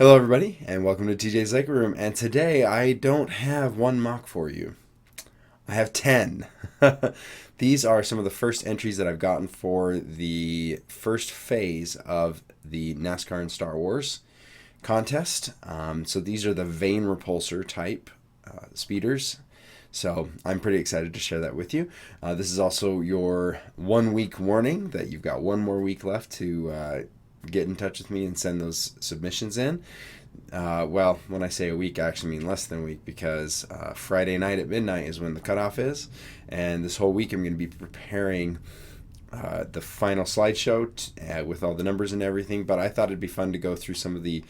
Hello everybody and welcome to TJ's Lego Room, and today I don't have one mock for you. I have 10. These are some of the first entries that I've gotten for the first phase of the Nascar and Star Wars contest. So these are the Vane repulsor type speeders. So I'm pretty excited to share that with you. This is also your 1 week warning that you've got one more week left to get in touch with me and send those submissions in. Well, when I say a week, I actually mean less than a week, because Friday night at midnight is when the cutoff is, and this whole week I'm going to be preparing the final slideshow with all the numbers and everything. But I thought it'd be fun to go through some of the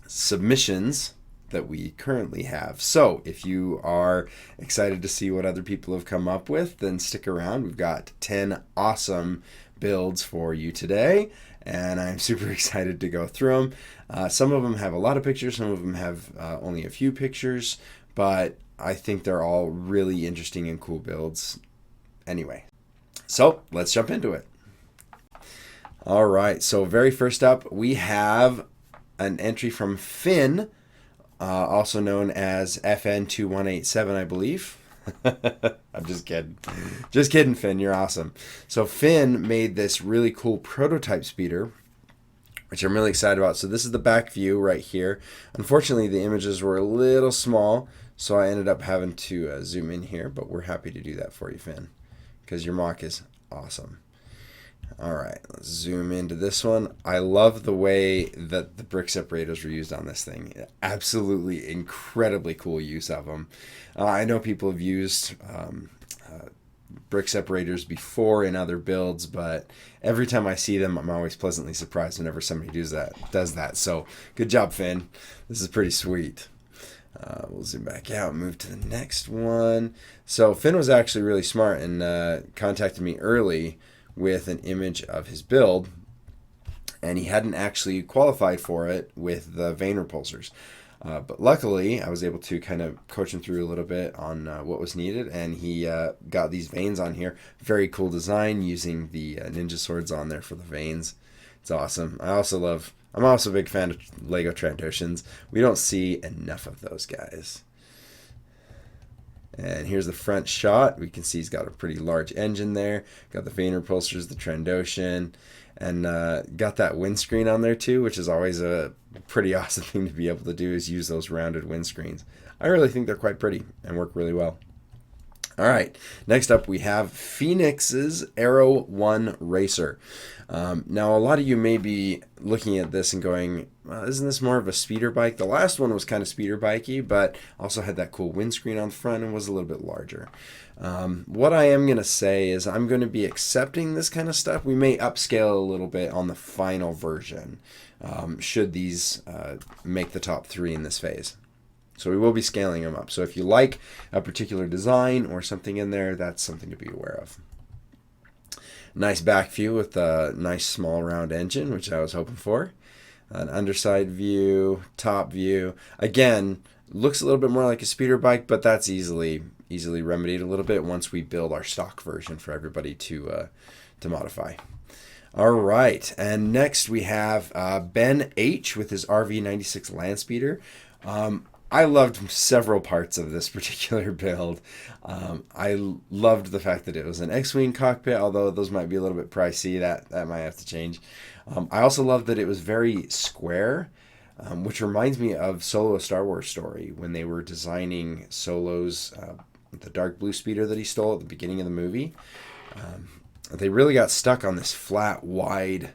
submissions that we currently have. So if you are excited to see what other people have come up with, then stick around. We've got 10 awesome builds for you today, and I'm super excited to go through them. Some of them have a lot of pictures, some of them have only a few pictures, but I think they're all really interesting and cool builds anyway. So let's jump into it. All right, so very first up we have an entry from Finn, also known as FN2187, I believe. I'm just kidding. Just kidding, Finn. You're awesome. So Finn made this really cool prototype speeder, which I'm really excited about. So this is the back view right here. Unfortunately, the images were a little small, so I ended up having to zoom in here, but we're happy to do that for you, Finn, because your mock is awesome. All right, let's zoom into this one. I love the way that the brick separators were used on this thing. Absolutely incredibly cool use of them. I know people have used brick separators before in other builds, but every time I see them, I'm always pleasantly surprised whenever somebody does that. So good job, Finn. This is pretty sweet. We'll zoom back out and move to the next one. So Finn was actually really smart and contacted me early with an image of his build, and he hadn't actually qualified for it with the Vane repulsors. But luckily, I was able to kind of coach him through a little bit on what was needed, and he got these vanes on here. Very cool design using the ninja swords on there for the vanes. It's awesome. I'm also a big fan of Lego Trandoshans. We don't see enough of those guys. And here's the front shot. We can see he's got a pretty large engine there. Got the Vane repulsors, the Trandoshan, and got that windscreen on there too, which is always a pretty awesome thing to be able to do, is use those rounded windscreens. I really think they're quite pretty and work really well. All right, next up we have Phoenix's Aero 1 Racer. Now, a lot of you may be looking at this and going, isn't this more of a speeder bike? The last one was kind of speeder bikey, but also had that cool windscreen on the front and was a little bit larger. What I am going to say is I'm going to be accepting this kind of stuff. We may upscale a little bit on the final version, should these make the top 3 in this phase. So we will be scaling them up. So if you like a particular design or something in there, that's something to be aware of. Nice back view with a nice small round engine, which I was hoping for. An underside view, top view. Again, looks a little bit more like a speeder bike, but that's easily remedied a little bit once we build our stock version for everybody to modify. All right, and next we have Ben H with his RV96 land speeder. I loved several parts of this particular build. I loved the fact that it was an X-Wing cockpit, although those might be a little bit pricey. That might have to change. I also loved that it was very square, which reminds me of Solo: A Star Wars Story, when they were designing Solo's the dark blue speeder that he stole at the beginning of the movie. They really got stuck on this flat, wide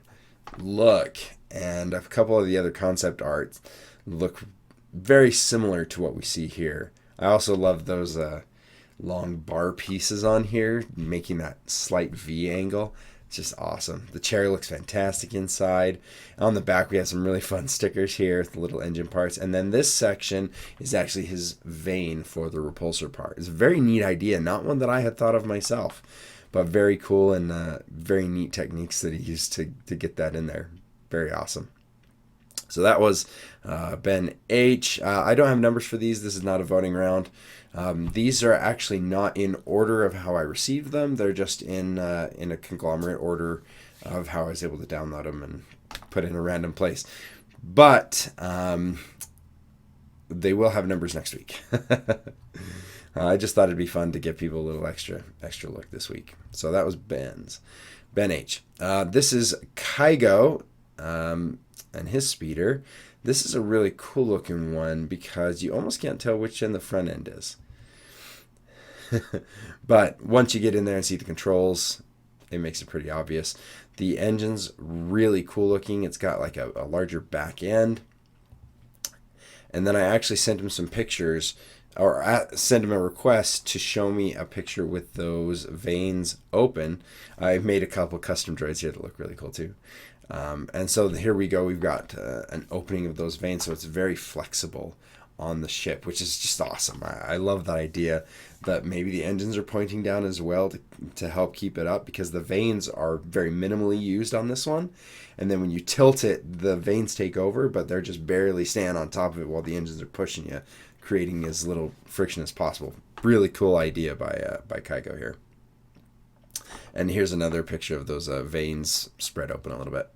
look, and a couple of the other concept arts look very similar to what we see here. I also love those long bar pieces on here, making that slight V angle. It's just awesome. The chair looks fantastic inside. On the back, we have some really fun stickers here with the little engine parts. And then this section is actually his vane for the repulsor part. It's a very neat idea, not one that I had thought of myself, but very cool and very neat techniques that he used to get that in there. Very awesome. So that was Ben H. I don't have numbers for these. This is not a voting round. These are actually not in order of how I received them. They're just in a conglomerate order of how I was able to download them and put in a random place. But they will have numbers next week. I just thought it'd be fun to give people a little extra look this week. So that was Ben H. This is Kygo and his speeder. This is a really cool looking one because you almost can't tell which end the front end is. But once you get in there and see the controls, it makes it pretty obvious. The engine's really cool looking. It's got like a larger back end. And then I actually sent him some pictures, or sent him a request to show me a picture with those vanes open. I've made a couple custom droids here that look really cool too. And so here we go. We've got an opening of those vanes, so it's very flexible on the ship, which is just awesome. I love that idea that maybe the engines are pointing down as well to help keep it up, because the vanes are very minimally used on this one. And then when you tilt it, the vanes take over, but they're just barely staying on top of it while the engines are pushing you, creating as little friction as possible. Really cool idea by Kygo here. And here's another picture of those vanes spread open a little bit.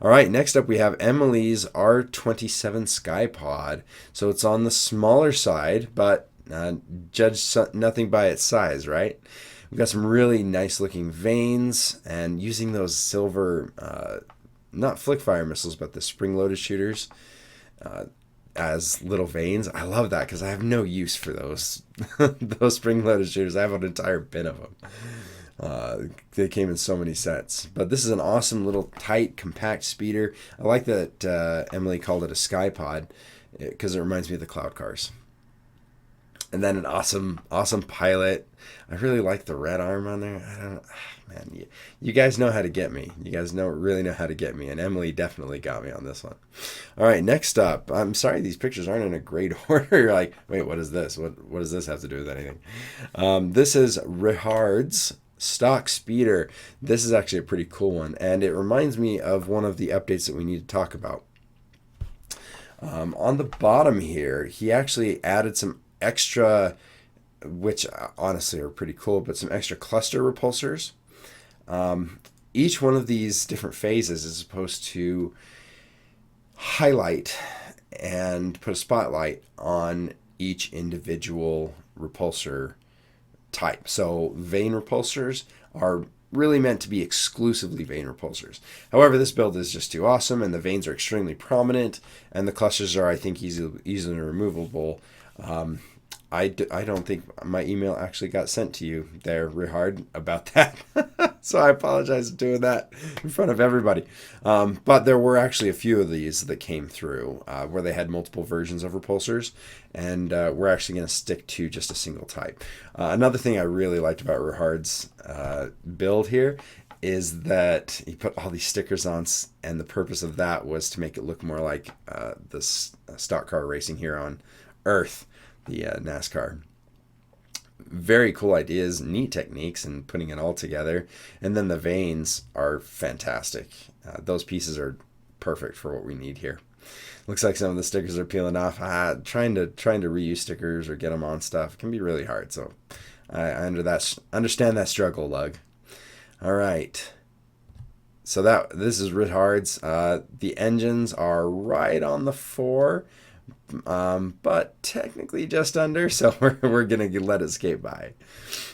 All right, next up we have Emily's R27 Skypod. So it's on the smaller side, but judge nothing by its size, right? We've got some really nice looking vanes, and using those silver, not flick fire missiles, but the spring-loaded shooters as little vanes. I love that because I have no use for those those spring-loaded shooters. I have an entire bin of them. They came in so many sets. But this is an awesome little tight, compact speeder. I like that Emily called it a Skypod because it reminds me of the Cloud Cars. And then an awesome pilot. I really like the red arm on there. Man, you guys know how to get me. You guys really know how to get me. And Emily definitely got me on this one. All right, next up. I'm sorry these pictures aren't in a great order. You're like, wait, what is this? What does this have to do with anything? This is Richard's stock speeder. This is actually a pretty cool one, and it reminds me of one of the updates that we need to talk about. On the bottom here, he actually added some extra, which honestly are pretty cool, but some extra cluster repulsors. Each one of these different phases is supposed to highlight and put a spotlight on each individual repulsor type. So Vane repulsors are really meant to be exclusively Vane repulsors. However, this build is just too awesome, and the vanes are extremely prominent, and the clusters are, I think, easily removable. I don't think my email actually got sent to you there, Richard, about that. So I apologize for doing that in front of everybody. But there were actually a few of these that came through where they had multiple versions of repulsors, and we're actually going to stick to just a single type. Another thing I really liked about Richard's build here is that he put all these stickers on, and the purpose of that was to make it look more like the stock car racing here on Earth, the Nascar. Very cool ideas, neat techniques, and putting it all together. And then the vanes are fantastic. Those pieces are perfect for what we need here. Looks like some of the stickers are peeling off. Trying to reuse stickers or get them on stuff can be really hard. So I understand that struggle, Lug. All right. So this is Richard's. The engines are right on the 4. But technically just under, so we're going to let it skate by.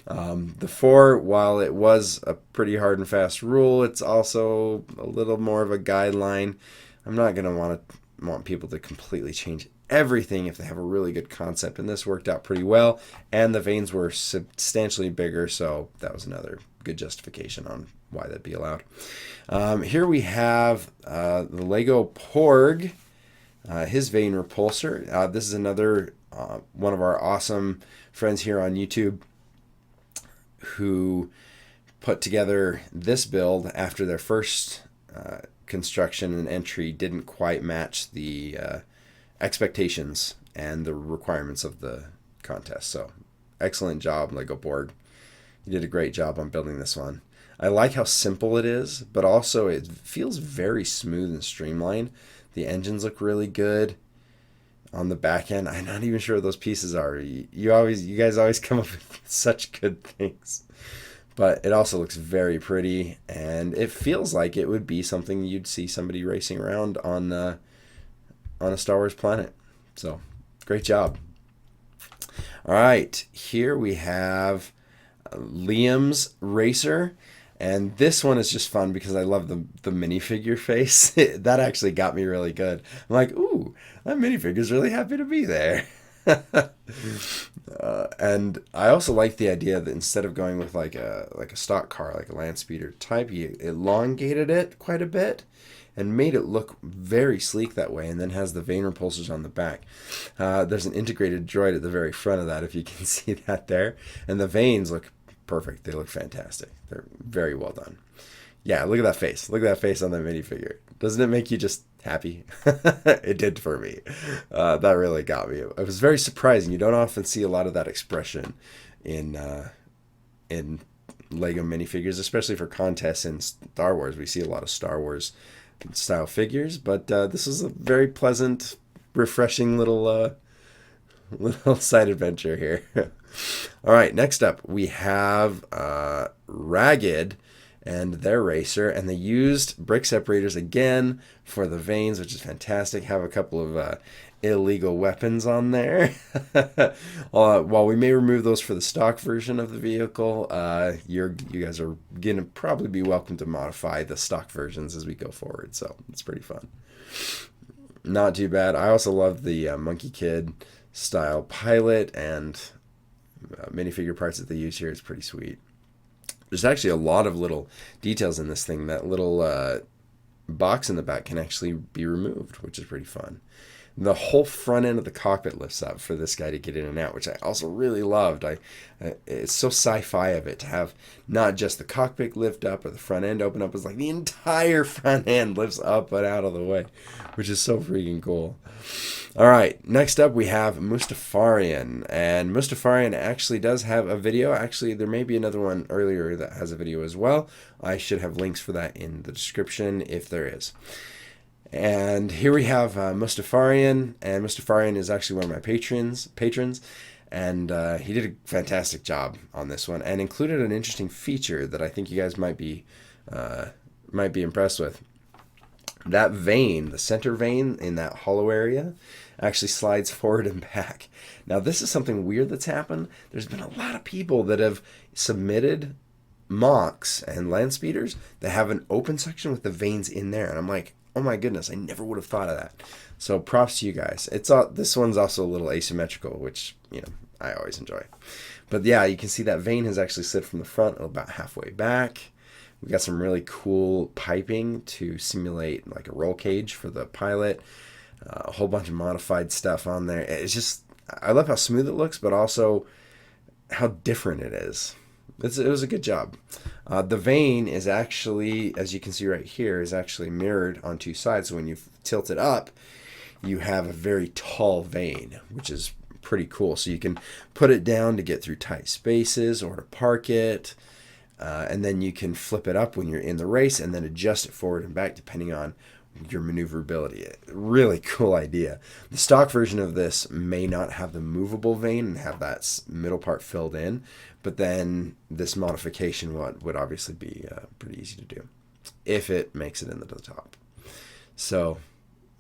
The 4, while it was a pretty hard and fast rule, it's also a little more of a guideline. I'm not going to want people to completely change everything if they have a really good concept, and this worked out pretty well, and the vanes were substantially bigger, so that was another good justification on why that'd be allowed. Here we have the Lego Porg. His Vane repulsor. This is another one of our awesome friends here on YouTube who put together this build after their first construction and entry didn't quite match the expectations and the requirements of the contest. So excellent job, Lego Porg. You did a great job on building this one. I like how simple it is, but also it feels very smooth and streamlined. The engines look really good on the back end. I'm not even sure what those pieces are. You guys always come up with such good things. But it also looks very pretty, and it feels like it would be something you'd see somebody racing around on on a Star Wars planet. So, great job. All right, here we have Liam's Racer. And this one is just fun because I love the minifigure face. That actually got me really good. I'm like, ooh, that minifigure's really happy to be there. And I also like the idea that instead of going with like a stock car, like a land speeder type, he elongated it quite a bit and made it look very sleek that way, and then has the Vane repulsors on the back. There's an integrated droid at the very front of that, if you can see that there. And the Vanes look perfect. They look fantastic. They're very well done. Yeah, look at that face. Look at that face on that minifigure. Doesn't it make you just happy? It did for me. That really got me. It was very surprising. You don't often see a lot of that expression in Lego minifigures, especially for contests in Star Wars. We see a lot of Star Wars style figures, but this is a very pleasant, refreshing little side adventure here. All right, next up we have Ragged and their racer, and they used brick separators again for the Vanes, which is fantastic. Have a couple of illegal weapons on there. While we may remove those for the stock version of the vehicle, you guys are gonna probably be welcome to modify the stock versions as we go forward. So it's pretty fun. Not too bad. I also love the Monkey Kid style pilot and minifigure parts that they use here. It's pretty sweet. There's actually a lot of little details in this thing. That little box in the back can actually be removed, which is pretty fun. The whole front end of the cockpit lifts up for this guy to get in and out, which I also really loved. It's so sci-fi of it to have not just the cockpit lift up or the front end open up. It's like the entire front end lifts up and out of the way, which is so freaking cool. All right, next up we have Mustafarian, and Mustafarian actually does have a video. Actually, there may be another one earlier that has a video as well. I should have links for that in the description if there is. And here we have Mustafarian, and Mustafarian is actually one of my patrons, and he did a fantastic job on this one, and included an interesting feature that I think you guys might be impressed with. That Vane, the center Vane in that hollow area, actually slides forward and back. Now, this is something weird that's happened. There's been a lot of people that have submitted mocs and land speeders that have an open section with the Vanes in there, and I'm like, oh my goodness, I never would have thought of that. So props to you guys. This one's also a little asymmetrical, which, I always enjoy. But yeah, you can see that Vane has actually slid from the front about halfway back. We got some really cool piping to simulate like a roll cage for the pilot. A whole bunch of modified stuff on there. It's just, I love how smooth it looks, but also how different it is. It was a good job. The Vane is actually, as you can see right here, is actually mirrored on two sides. So when you tilt it up, you have a very tall Vane, which is pretty cool. So you can put it down to get through tight spaces or to park it. And then you can flip it up when you're in the race and then adjust it forward and back depending on your maneuverability. Really cool idea. The stock version of this may not have the movable Vane and have that middle part filled in, but then this modification would obviously be pretty easy to do if it makes it into the top. So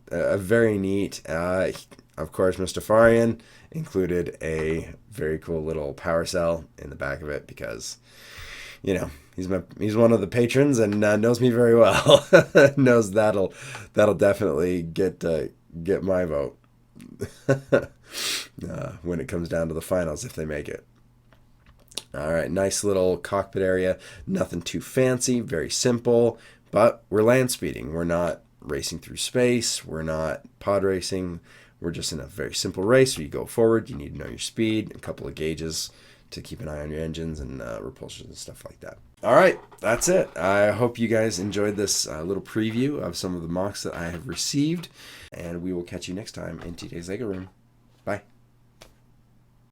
very neat. Of course, Mustafarian included a very cool little power cell in the back of it because he's one of the patrons and knows me very well. Knows that'll definitely get my vote when it comes down to the finals if they make it. All right, nice little cockpit area. Nothing too fancy, very simple, but we're land speeding. We're not racing through space. We're not pod racing. We're just in a very simple race where you go forward. You need to know your speed, a couple of gauges to keep an eye on your engines and repulsors and stuff like that. All right, that's it. I hope you guys enjoyed this little preview of some of the mocs that I have received, and we will catch you next time in TJ's Lego Room. Bye.